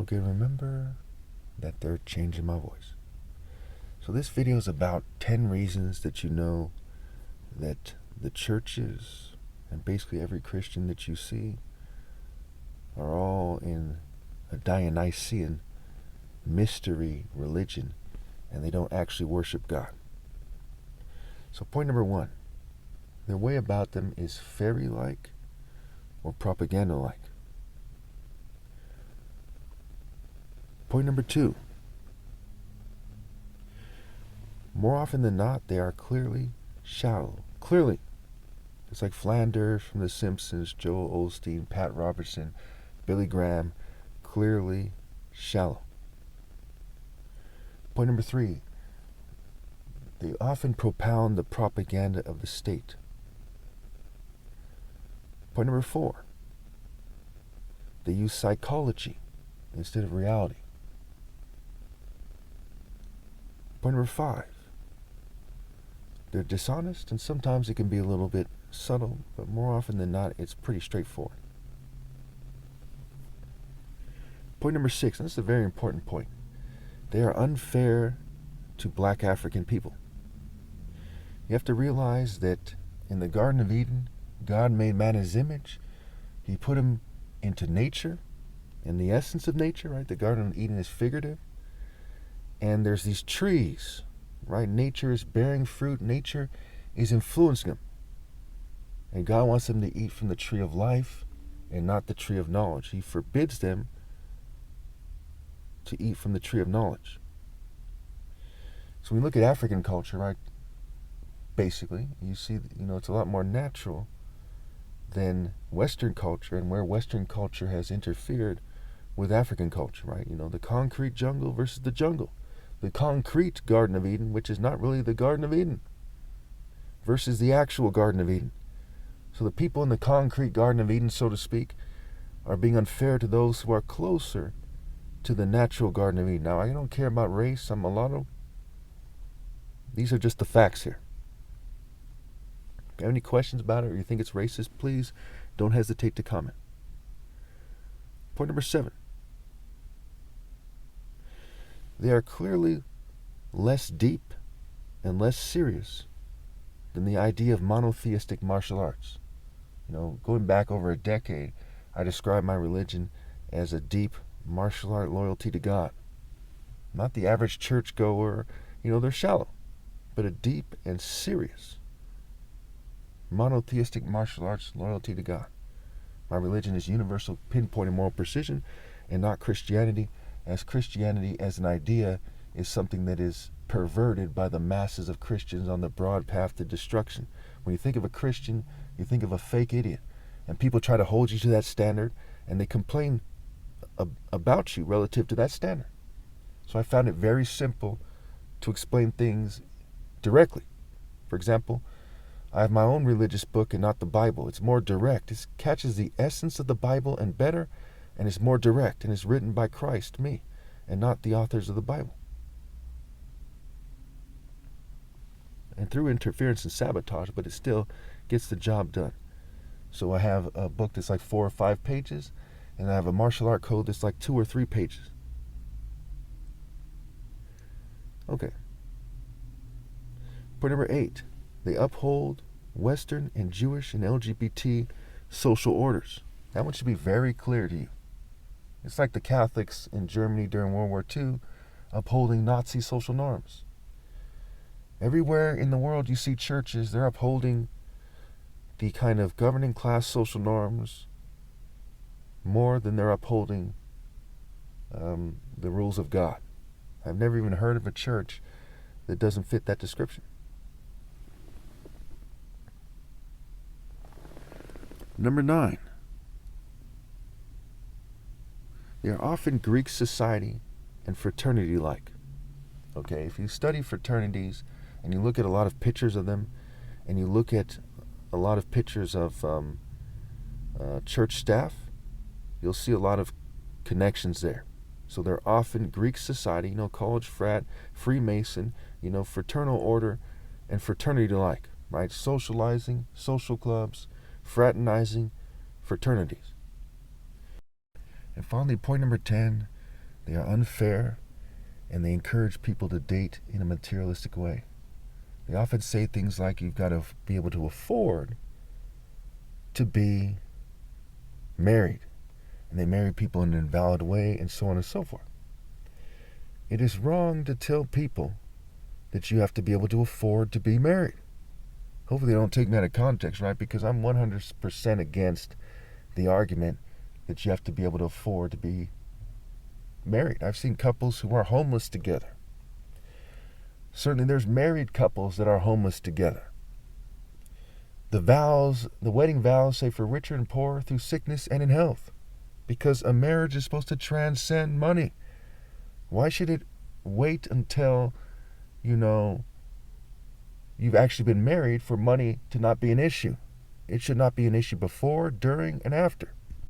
Okay, remember that third change in my voice. So this video is about 10 reasons that you know that the churches and basically every Christian that you see are all in a Dionysian mystery religion and they don't actually worship God. So point number one, their way about them is fairy-like or propaganda-like. Point number two, more often than not, they are clearly shallow. Clearly. It's like Flanders from The Simpsons, Joel Osteen, Pat Robertson, Billy Graham. Clearly shallow. Point number three, they often propound the propaganda of the state. Point number four, they use psychology instead of reality. Point number five, they're dishonest, and sometimes it can be a little bit subtle, but more often than not, it's pretty straightforward. Point number six, and this is a very important point, they are unfair to black African people. You have to realize that in the Garden of Eden, God made man in his image. He put him into nature, in the essence of nature, right? The Garden of Eden is figurative. And there's these trees, right? Nature is bearing fruit. Nature is influencing them. And God wants them to eat from the tree of life and not the tree of knowledge. He forbids them to eat from the tree of knowledge. So when we look at African culture, right? Basically, you see, it's a lot more natural than Western culture, and where Western culture has interfered with African culture, right? The concrete jungle versus the jungle. The concrete Garden of Eden, which is not really the Garden of Eden, versus the actual Garden of Eden. So the people in the concrete Garden of Eden, so to speak, are being unfair to those who are closer to the natural Garden of Eden. Now, I don't care about race. I'm mulatto. These are just the facts here. If you have any questions about it or you think it's racist, please don't hesitate to comment. Point number 7. They are clearly less deep and less serious than the idea of monotheistic martial arts. Going back over a decade, I describe my religion as a deep martial art loyalty to God. Not the average churchgoer, they're shallow, but a deep and serious monotheistic martial arts loyalty to God. My religion is universal, pinpointing moral precision, and not Christianity, as Christianity as an idea is something that is perverted by the masses of Christians on the broad path to destruction. When you think of a Christian, you think of a fake idiot, and people try to hold you to that standard, and they complain about you relative to that standard. So I found it very simple to explain things directly. For example, I have my own religious book and not the Bible. It's more direct. It catches the essence of the Bible and better, and it's more direct, and it's written by Christ, me, and not the authors of the Bible. And through interference and sabotage, but it still gets the job done. So I have a book that's like 4 or 5 pages, and I have a martial art code that's like 2 or 3 pages. Okay. Point number 8. They uphold Western and Jewish and LGBT social orders. That one should be very clear to you. It's like the Catholics in Germany during World War II upholding Nazi social norms. Everywhere in the world you see churches, they're upholding the kind of governing class social norms more than they're upholding the rules of God. I've never even heard of a church that doesn't fit that description. Number 9. They are often Greek society and fraternity-like. Okay, if you study fraternities and you look at a lot of pictures of them, and you look at a lot of pictures of church staff, you'll see a lot of connections there. So they're often Greek society, college frat, Freemason, fraternal order, and fraternity-like, right? Socializing, social clubs, fraternizing, fraternities. And finally, point number 10, They are unfair, and they encourage people to date in a materialistic way. They often say things like you've got to be able to afford to be married. And they marry people in an invalid way, and so on and so forth. It is wrong to tell people that you have to be able to afford to be married. Hopefully they don't take me out of context, right? Because I'm 100% against the argument that you have to be able to afford to be married. I've seen couples who are homeless together. Certainly there's married couples that are homeless together. The wedding vows say for richer and poor, through sickness and in health. Because a marriage is supposed to transcend money. Why should it wait until, you've actually been married for money to not be an issue? It should not be an issue before, during, and after.